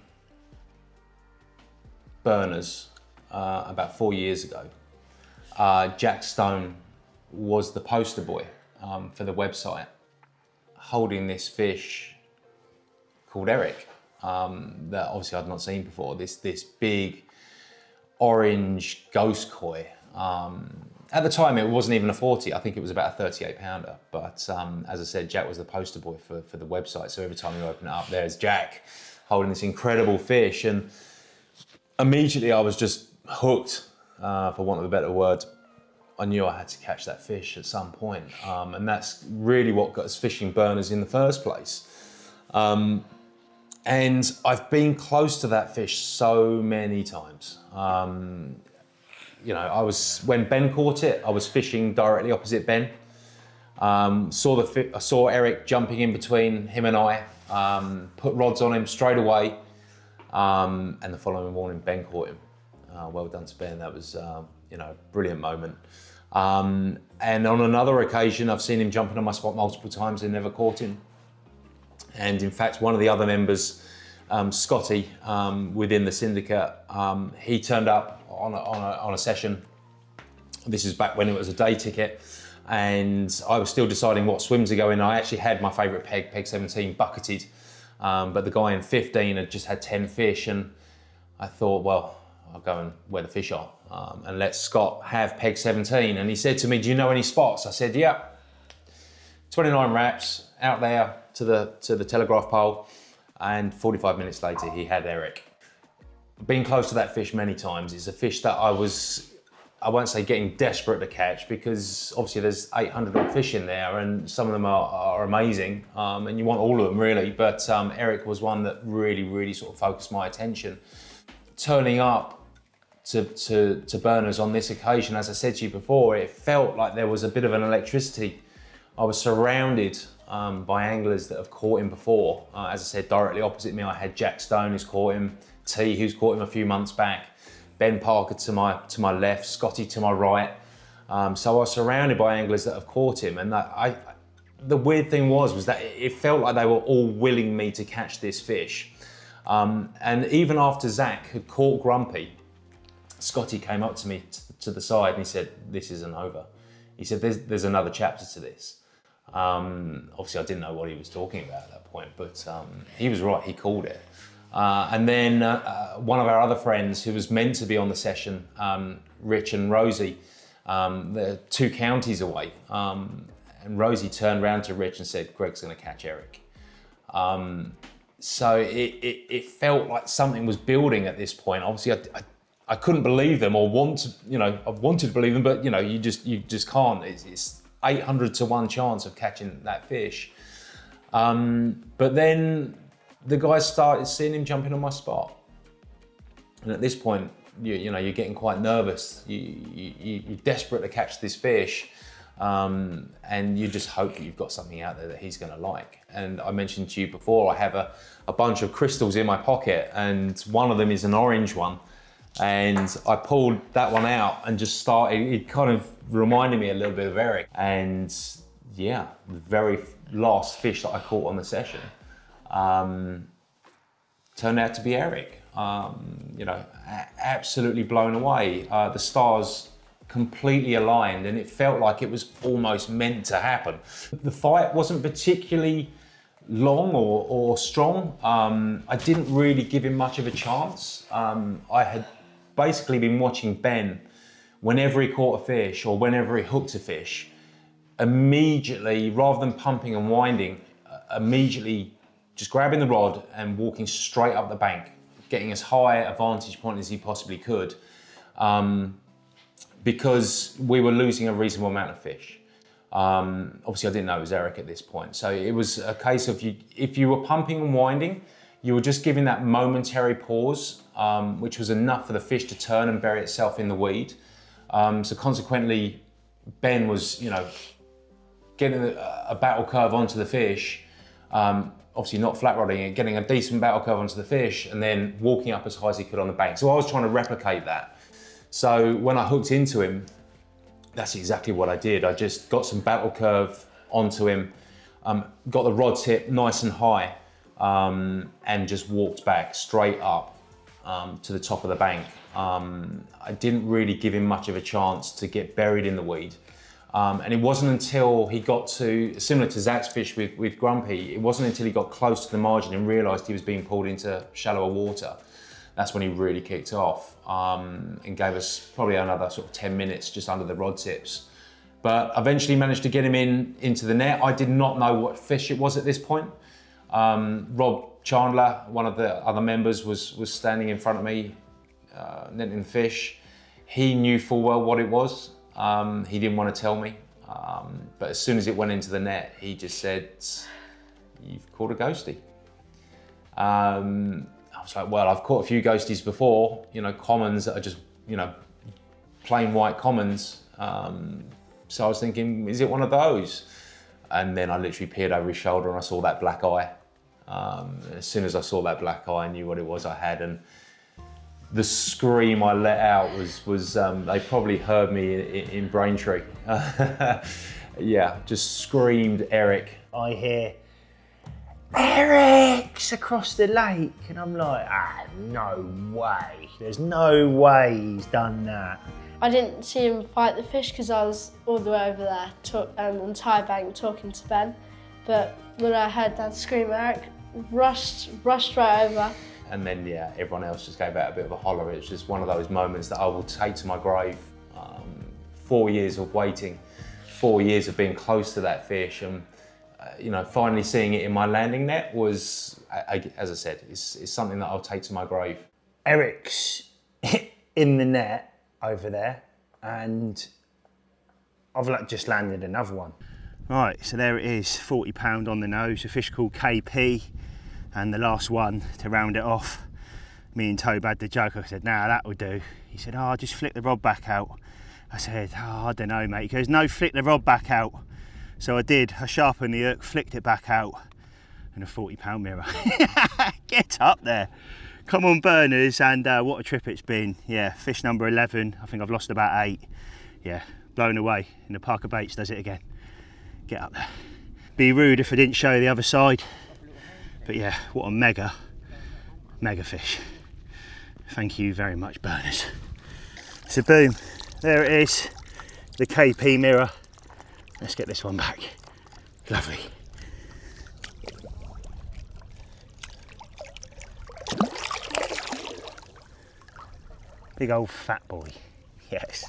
Berners about 4 years ago, Jack Stone was the poster boy for the website, holding this fish called Eric that obviously I'd not seen before. This big orange ghost koi, At the time, it wasn't even a 40. I think it was about a 38 pounder. But as I said, Jack was the poster boy for the website. So every time you open it up, there's Jack holding this incredible fish. And immediately I was just hooked, for want of a better word. I knew I had to catch that fish at some point. And that's really what got us fishing Berners in the first place. And I've been close to that fish so many times. You know, when Ben caught it, I was fishing directly opposite Ben. I saw Eric jumping in between him and I, put rods on him straight away. And the following morning, Ben caught him. Well done to Ben, that was, you know, a brilliant moment. And on another occasion, I've seen him jumping on my spot multiple times and never caught him. And in fact, one of the other members, Scotty, within the syndicate, he turned up on a session. This is back when it was a day ticket, and I was still deciding what swims to go in. I actually had my favourite peg 17 bucketed, but the guy in 15 had just had 10 fish, and I thought, well, I'll go and where the fish are, and let Scott have peg 17. And he said to me, do you know any spots? I said, yeah. 29 wraps out there to the telegraph pole, and 45 minutes later he had Eric. Being close to that fish many times, it's a fish that I won't say getting desperate to catch, because obviously there's 800 odd fish in there and some of them are amazing, and you want all of them really, but Eric was one that really sort of focused my attention. Turning up to Berners on this occasion, as I said to you before, it felt like there was a bit of an electricity. I was surrounded by anglers that have caught him before. As I said, directly opposite me, I had Jack Stone who's caught him, T who's caught him a few months back, Ben Parker to my left, Scotty to my right. So I was surrounded by anglers that have caught him, and the weird thing was that it felt like they were all willing me to catch this fish. And even after Zach had caught Grumpy, Scotty came up to me to the side and he said, "This isn't over." He said, there's another chapter to this. Obviously I didn't know what he was talking about at that point, but he was right, he called it. And then one of our other friends who was meant to be on the session, Rich and Rosie, they're 2 counties away. And Rosie turned around to Rich and said, "Greg's gonna catch Eric." So it felt like something was building at this point. Obviously I couldn't believe them or want to, you know, I wanted to believe them, but you know, you just can't. It's 800 to 1 chance of catching that fish. But then the guys started seeing him jumping on my spot. And at this point, you know, you're getting quite nervous. You're desperate to catch this fish. And you just hope that you've got something out there that he's gonna like. And I mentioned to you before, I have a bunch of crystals in my pocket, and one of them is an orange one. And I pulled that one out and just started, it kind of reminded me a little bit of Eric. And yeah, the very last fish that I caught on the session turned out to be Eric. You know, absolutely blown away. The stars completely aligned, and it felt like it was almost meant to happen. The fight wasn't particularly long or strong. I didn't really give him much of a chance. I had basically been watching Ben whenever he caught a fish or whenever he hooked a fish, immediately, rather than pumping and winding, immediately just grabbing the rod and walking straight up the bank, getting as high a vantage point as he possibly could, because we were losing a reasonable amount of fish. Obviously I didn't know it was Eric at this point. So it was a case of if you were pumping and winding, you were just giving that momentary pause, which was enough for the fish to turn and bury itself in the weed. So consequently, Ben was, you know, getting a battle curve onto the fish, obviously not flat rodding it, getting a decent battle curve onto the fish, and then walking up as high as he could on the bank. So I was trying to replicate that. So when I hooked into him, that's exactly what I did. I just got some battle curve onto him, got the rod tip nice and high, and just walked back straight up to the top of the bank. I didn't really give him much of a chance to get buried in the weed. And it wasn't until he got to, similar to Zach's fish with Grumpy, it wasn't until he got close to the margin and realised he was being pulled into shallower water That's when he really kicked off and gave us probably another sort of 10 minutes just under the rod tips. But eventually managed to get him into the net. I did not know what fish it was at this point. Rob Chandler, one of the other members, was standing in front of me, netting the fish. He knew full well what it was. He didn't want to tell me. But as soon as it went into the net, he just said, "You've caught a ghostie." I was like, well, I've caught a few ghosties before, you know, commons that are just, you know, plain white commons. So I was thinking, is it one of those? And then I literally peered over his shoulder and I saw that black eye. As soon as I saw that black eye, I knew what it was I had. And the scream I let out was they probably heard me in Braintree. Yeah, just screamed Eric. I hear, "Eric's across the lake," and I'm like, no way. There's no way he's done that. I didn't see him fight the fish because I was all the way over there on Tie Bank talking to Ben. But when I heard that scream, Eric rushed right over. And then, yeah, everyone else just gave out a bit of a holler. It was just one of those moments that I will take to my grave. 4 years of waiting, 4 years of being close to that fish, and you know, finally seeing it in my landing net was, as I said, it's something that I'll take to my grave. Eric's in the net over there, and I've just landed another one. Right, so there it is, £40 on the nose, a fish called KP, and the last one to round it off. Me and Tobe had the joke. I said, "Nah, that will do." He said, "Oh, just flick the rod back out." I said, "Oh, I don't know, mate." He goes, "No, flick the rod back out." So I did. I sharpened the hook, flicked it back out, and a £40 mirror. Get up there. Come on, burners, and what a trip it's been. Yeah, fish number 11. I think I've lost about 8. Yeah, blown away. And the Parker Baits does it again. Get up there. Be rude if I didn't show you the other side. But yeah, what a mega fish. Thank you very much, burners. So boom, there it is, the KP mirror. Let's get this one back. Lovely. Big old fat boy, yes.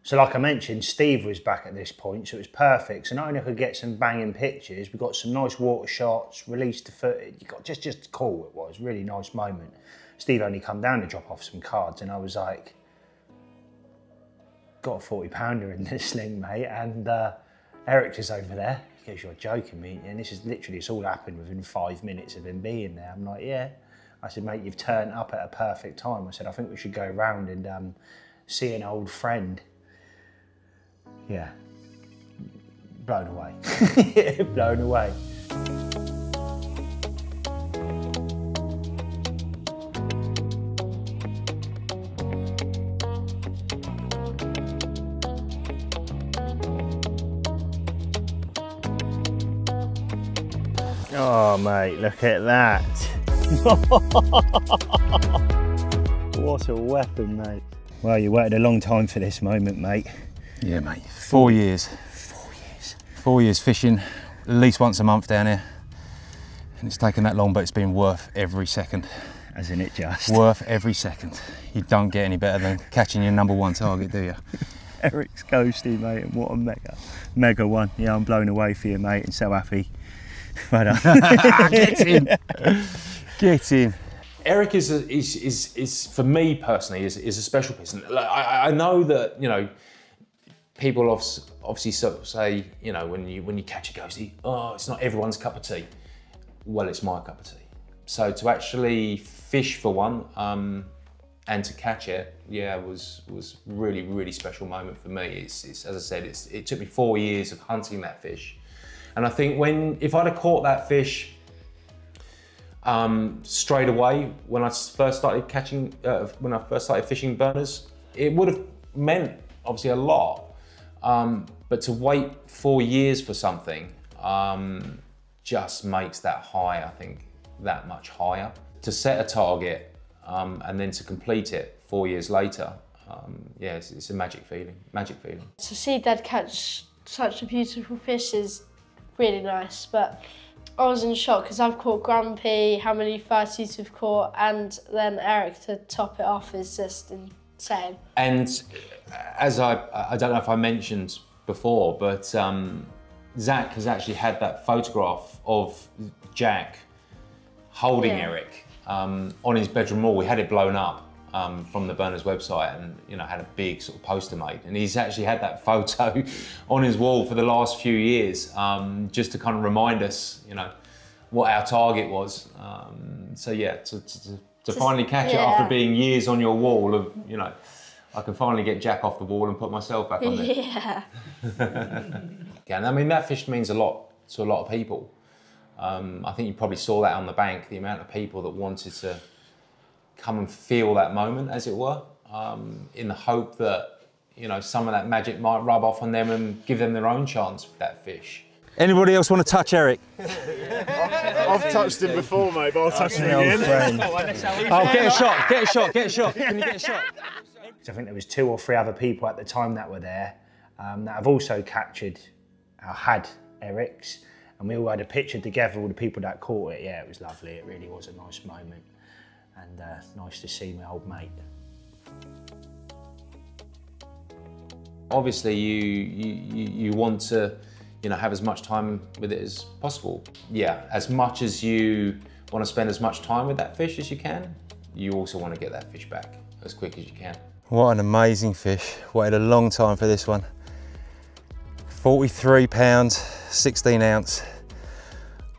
So like I mentioned, Steve was back at this point, so it was perfect. So not only could I get some banging pictures, we got some nice water shots, released the footage. You got just cool it was, really nice moment. Steve only come down to drop off some cards, and I was like, got a 40-pounder in this sling, mate, and Eric is over there. He goes, "You're joking me," and this is literally, it's all happened within 5 minutes of him being there. I'm like, "Yeah." I said, "Mate, you've turned up at a perfect time." I said, "I think we should go round and see an old friend." Yeah, blown away, blown away. Oh mate, look at that. What a weapon, mate. Well, you waited a long time for this moment, mate. Yeah, mate. 4 years. 4 years. 4 years fishing, at least once a month down here. And it's taken that long, but it's been worth every second. Hasn't it just? Worth every second. You don't get any better than catching your #1 target, do you? Eric's ghosty, mate, and what a mega one. Yeah, I'm blown away for you, mate, and so happy. Well done. Get in. Get in. Eric is for me personally is a special person. Like, I know that, you know, people obviously sort of say, you know, when you catch a ghostie, oh, it's not everyone's cup of tea. Well, it's my cup of tea. So to actually fish for one and to catch it, yeah, was really, really special moment for me. It's as I said, it took me 4 years of hunting that fish. And I think if I'd have caught that fish straight away when I first started catching, when I first started fishing burners, it would have meant obviously a lot. But to wait 4 years for something just makes that high, I think, that much higher. To set a target and then to complete it 4 years later, yeah, it's a magic feeling, To see Dad catch such a beautiful fish is really nice, but I was in shock because I've caught Grumpy, how many 30s we've caught, and then Eric to top it off is just insane. And as I don't know if I mentioned before, but Zach has actually had that photograph of Jack holding Eric on his bedroom wall. We had it blown up from the Burners website, and had a big sort of poster made. And he's actually had that photo on his wall for the last few years, just to kind of remind us, what our target was. So yeah, to finally catch it after being years on your wall of, I can finally get Jack off the wall and put myself back on there. Yeah. And I mean, that fish means a lot to a lot of people. I think you probably saw that on the bank, the amount of people that wanted to come and feel that moment, as it were, in the hope that, some of that magic might rub off on them and give them their own chance with that fish. Anybody else want to touch Eric? I've touched him before, mate, but I'll touch him again. Oh, get a shot, get a shot, get a shot. Can you get a shot? I think there was 2 or 3 other people at the time that were there that have also captured, had Eric's, and we all had a picture together, all the people that caught it. Yeah, it was lovely. It really was a nice moment, and nice to see my old mate. Obviously, you want to, have as much time with it as possible. Yeah, as much as you want to spend as much time with that fish as you can, you also want to get that fish back as quick as you can. What an amazing fish. Waited a long time for this one. 43 pounds, 16 ounce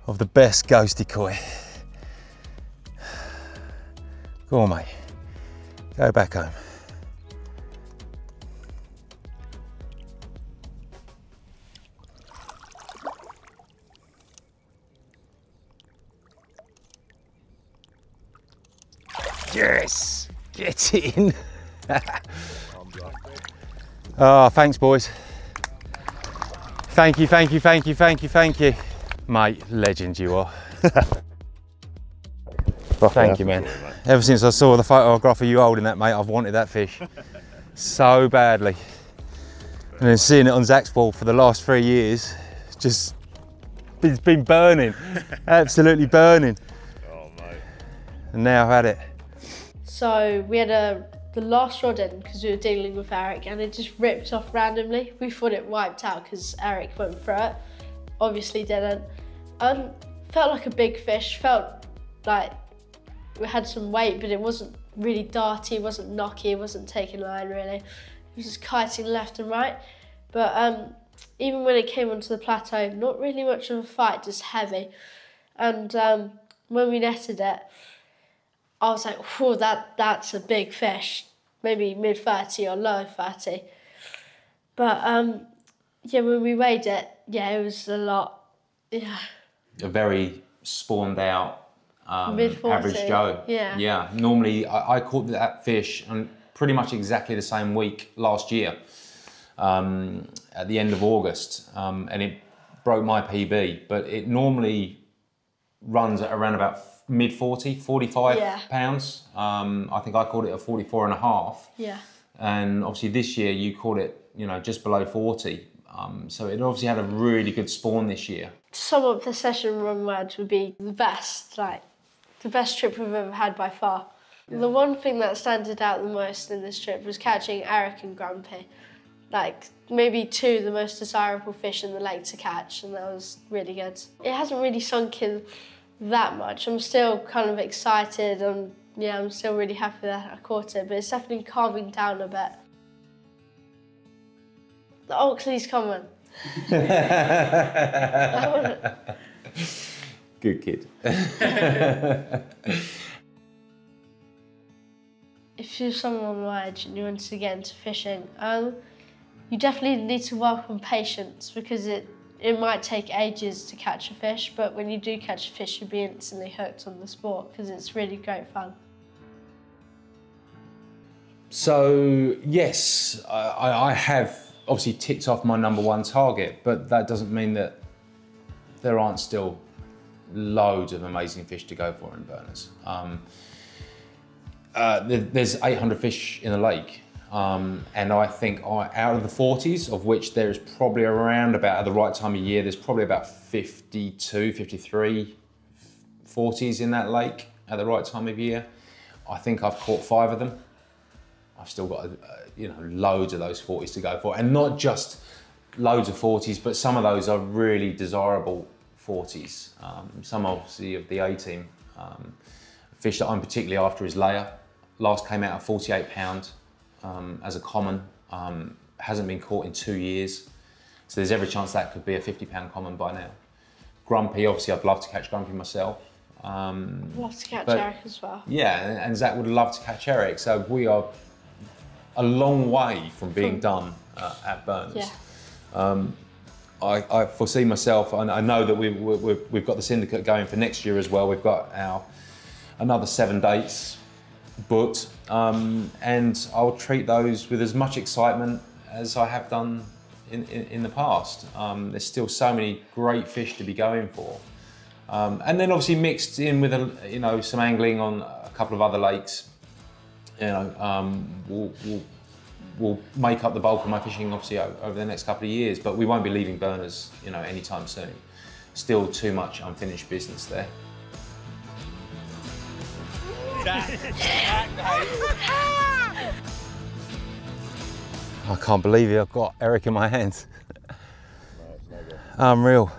of the best ghost decoy. Go on, mate. Go back home. Yes, get in. Oh, thanks, boys. Thank you, thank you, thank you, thank you, thank you. Mate, legend you are. Thank you, man. Ever since I saw the photograph of you holding that, mate, I've wanted that fish so badly. And then seeing it on Zach's wall for the last 3 years, it's been burning, absolutely burning. Oh, mate. And now I've had it. So we had the last rod in because we were dealing with Eric, and it just ripped off randomly. We thought it wiped out because Eric went through it. Obviously didn't. Felt like a big fish, felt like we had some weight, but it wasn't really darty, it wasn't knocky, it wasn't taking line really. It was just kiting left and right. But even when it came onto the plateau, not really much of a fight, just heavy. And when we netted it, I was like, whoa, that's a big fish. Maybe mid-30 or low 30. But yeah, when we weighed it, yeah, it was a lot, yeah. A very spawned out Mid-40, average Joe. yeah. Yeah, normally I caught that fish on pretty much exactly the same week last year, at the end of August, and it broke my PB, but it normally runs at around about mid-40, 45 pounds. I think I caught it at 44 and a half. Yeah. And obviously this year you caught it, just below 40. So it obviously had a really good spawn this year. To sum up the session, one word would be the best, like the best trip we've ever had by far. Yeah. The one thing that stands out the most in this trip was catching Eric and Grumpy. Like maybe 2 of the most desirable fish in the lake to catch, and that was really good. It hasn't really sunk in that much. I'm still kind of excited, and yeah, I'm still really happy that I caught it, but it's definitely calming down a bit. The Oxley's coming. Good kid. If you're someone on my age and you want to get into fishing, you definitely need to work on patience, because it might take ages to catch a fish, but when you do catch a fish, you'll be instantly hooked on the sport because it's really great fun. So yes, I have obviously ticked off my #1 target, but that doesn't mean that there aren't still loads of amazing fish to go for in Burners. There's 800 fish in the lake. And I think out of the 40s, of which there's probably around about, at the right time of year, there's probably about 52, 53 40s in that lake at the right time of year. I think I've caught 5 of them. I've still got, you know, loads of those 40s to go for. And not just loads of 40s, but some of those are really desirable 40s. Some obviously of the A-team. Fish that I'm particularly after is Leia. Last came out at 48 pound as a common. Hasn't been caught in 2 years. So there's every chance that could be a 50 pound common by now. Grumpy, obviously I'd love to catch Grumpy myself. Love to catch Eric as well. Yeah, and Zach would love to catch Eric. So we are a long way from being done at Berners. Yeah. I foresee myself, and I know that we've got the syndicate going for next year as well. We've got another 7 dates booked, and I'll treat those with as much excitement as I have done in the past. There's still so many great fish to be going for, and then obviously mixed in with some angling on a couple of other lakes. You know, will make up the bulk of my fishing obviously over the next couple of years, but we won't be leaving Berners, you know, anytime soon. Still too much unfinished business there. I can't believe it, I've got Eric in my hands. Unreal.